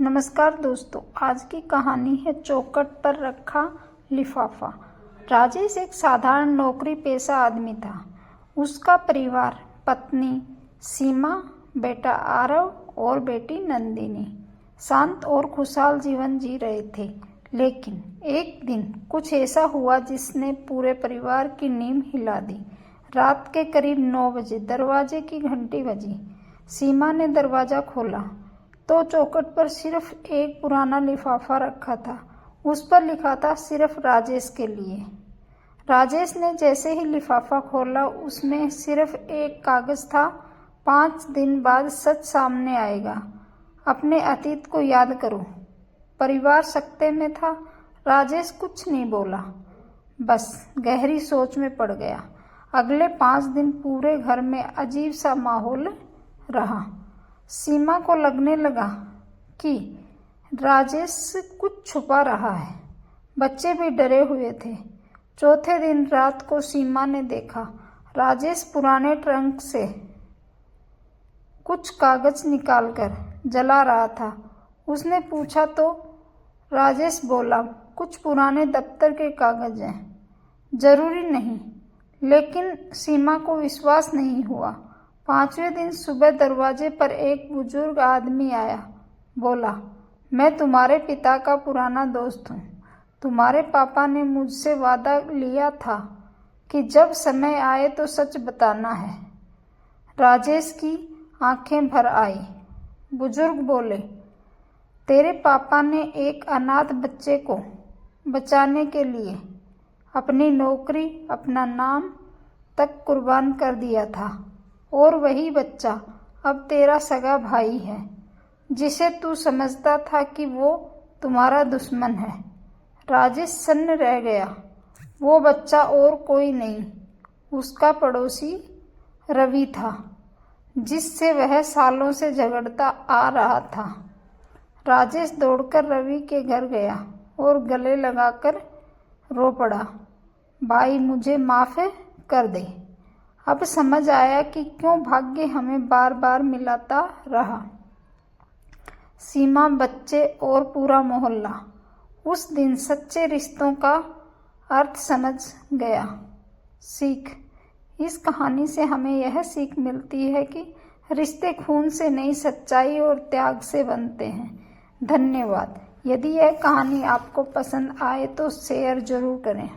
नमस्कार दोस्तों, आज की कहानी है चौखट पर रखा लिफाफा। राजेश एक साधारण नौकरी पेशा आदमी था। उसका परिवार पत्नी सीमा, बेटा आरव और बेटी नंदिनी शांत और खुशहाल जीवन जी रहे थे। लेकिन एक दिन कुछ ऐसा हुआ जिसने पूरे परिवार की नींव हिला दी। रात के करीब 9 बजे दरवाजे की घंटी बजी। सीमा ने दरवाज़ा खोला तो चौखट पर सिर्फ एक पुराना लिफाफा रखा था। उस पर लिखा था सिर्फ राजेश के लिए। राजेश ने जैसे ही लिफाफा खोला उसमें सिर्फ एक कागज था। 5 दिन बाद सच सामने आएगा। अपने अतीत को याद करो। परिवार सकते में था। राजेश कुछ नहीं बोला, बस गहरी सोच में पड़ गया। अगले 5 दिन पूरे घर में अजीब सा माहौल रहा। सीमा को लगने लगा कि राजेश कुछ छुपा रहा है। बच्चे भी डरे हुए थे। चौथे दिन रात को सीमा ने देखा राजेश पुराने ट्रंक से कुछ कागज निकालकर जला रहा था। उसने पूछा तो राजेश बोला, कुछ पुराने दफ्तर के कागज हैं। जरूरी नहीं। लेकिन सीमा को विश्वास नहीं हुआ। 5वें दिन सुबह दरवाजे पर एक बुजुर्ग आदमी आया। बोला, मैं तुम्हारे पिता का पुराना दोस्त हूँ। तुम्हारे पापा ने मुझसे वादा लिया था कि जब समय आए तो सच बताना है। राजेश की आंखें भर आई। बुजुर्ग बोले, तेरे पापा ने एक अनाथ बच्चे को बचाने के लिए अपनी नौकरी, अपना नाम तक कुर्बान कर दिया था। और वही बच्चा अब तेरा सगा भाई है, जिसे तू समझता था कि वो तुम्हारा दुश्मन है। राजेश सन्न रह गया। वो बच्चा और कोई नहीं, उसका पड़ोसी रवि था, जिससे वह सालों से झगड़ता आ रहा था। राजेश दौड़कर रवि के घर गया और गले लगाकर रो पड़ा, भाई मुझे माफ़ कर दे। अब समझ आया कि क्यों भाग्य हमें बार बार मिलाता रहा। सीमा, बच्चे और पूरा मोहल्ला उस दिन सच्चे रिश्तों का अर्थ समझ गया। सीख, इस कहानी से हमें यह सीख मिलती है कि रिश्ते खून से नहीं, सच्चाई और त्याग से बनते हैं। धन्यवाद। यदि यह कहानी आपको पसंद आए तो शेयर जरूर करें।